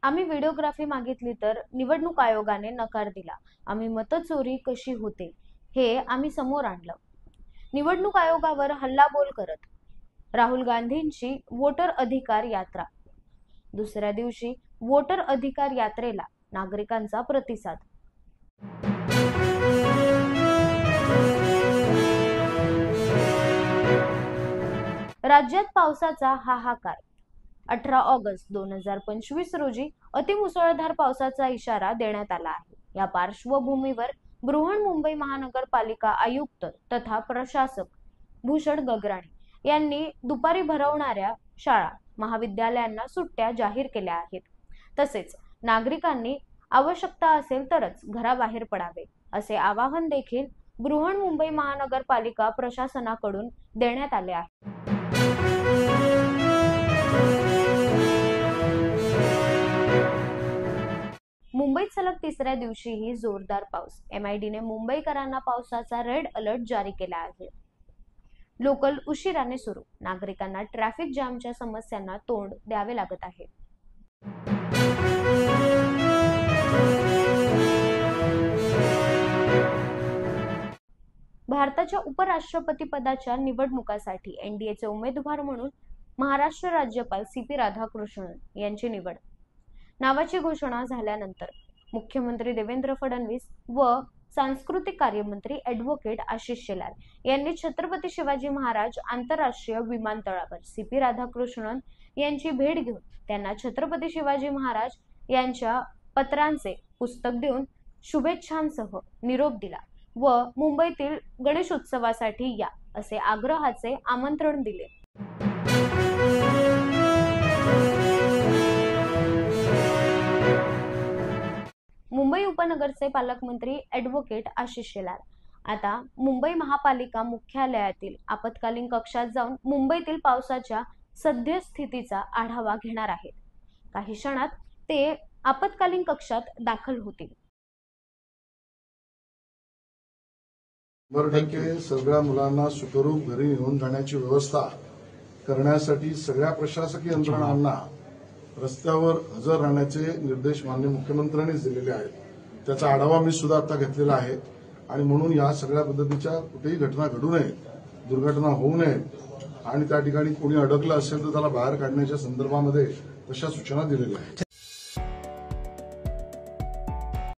आम्ही व्हिडिओग्राफी मागितली तर निवडणूक आयोगाने नकार दिला। आम्ही मतचोरी कशी होते हे आम्ही समोर आणलं। निवडणूक आयोगावर हल्लाबोल करत राहुल गांधींची वोटर अधिकार यात्रा। दुसऱ्या दिवशी वोटर अधिकार यात्रेला नागरिकांचा प्रतिसाद। राज्यात पावसाचा हाहाकार। 18 ऑगस्ट 2025 रोजी अतिमुसळधार पावसाचा इशारा देण्यात आला आहे। या पार्श्वभूमीवर बृहन्मुंबई महानगरपालिका आयुक्त तथा प्रशासक भूषण गगराणी यांनी दुपारी भरवणाऱ्या शाळा महाविद्यालयांना सुट्ट्या जाहीर केल्या आहेत। तसेच नागरिकांनी आवश्यकता असेल तरच घराबाहेर पडावे असे आवाहन देखील बृहन्मुंबई महानगरपालिका प्रशासनाकडून देण्यात आले आहे। मुंबईत सलग तिसऱ्या दिवशीही जोरदार पाऊस। MIDने मुंबईकरांना पावसाचा रेड अलर्ट जारी केला आहे। लोकल उशिराने सुरू। नागरिकांना ट्रॅफिक जामच्या समस्यांना तोंड द्यावे लागत आहे। भारताच्या उपराष्ट्रपती पदाच्या निवडणुकासाठी NDAचे उमेदवार म्हणून महाराष्ट्र राज्यपाल CP राधाकृष्णन यांची निवड। नावाची घोषणा झाल्यानंतर मुख्यमंत्री देवेंद्र फडणवीस व सांस्कृतिक कार्यमंत्री ॲडव्होकेट आशिष शेलार यांनी छत्रपती शिवाजी महाराज आंतरराष्ट्रीय विमानतळावर CP राधाकृष्णन यांची भेट घेऊन त्यांना छत्रपती शिवाजी महाराज यांच्या पत्रांचे पुस्तक देऊन शुभेच्छांसह निरोप दिला व मुंबईतील गणेशोत्सवासाठी या असे आग्रहाचे आमंत्रण दिले। मुंबई उपनगरचे पालकमंत्री ॲडव्होकेट आशिष शेलार आता मुंबई महापालिका मुख्यालयातील आपत्कालीन कक्षात जाऊन मुंबईतील पावसाच्या सद्यस्थितीचा आढावा घेणार आहेत। काही क्षणात ते आपत्कालीन कक्षात दाखल होतील। 100% सगळ्या मुलांना सुखरूप घरी घेऊन जाण्याची व्यवस्था करण्यासाठी सगळ्या प्रशासकीय यंत्रणांना रस्त्यावर हजर राहण्याचे निर्देश माननीय मुख्यमंत्र्यांनीच दिलेले आहेत। त्याचा आढावा मी सुद्धा आता घेतलेला आहे आणि म्हणून या सगळ्या पद्धतीच्या कुठेही घटना घडू नयेत, दुर्घटना होऊ नयेत आणि त्या ठिकाणी कोणी अडकलं असेल तर त्याला बाहेर काढण्याच्या संदर्भामध्ये तशा सूचना दिलेल्या आहेत।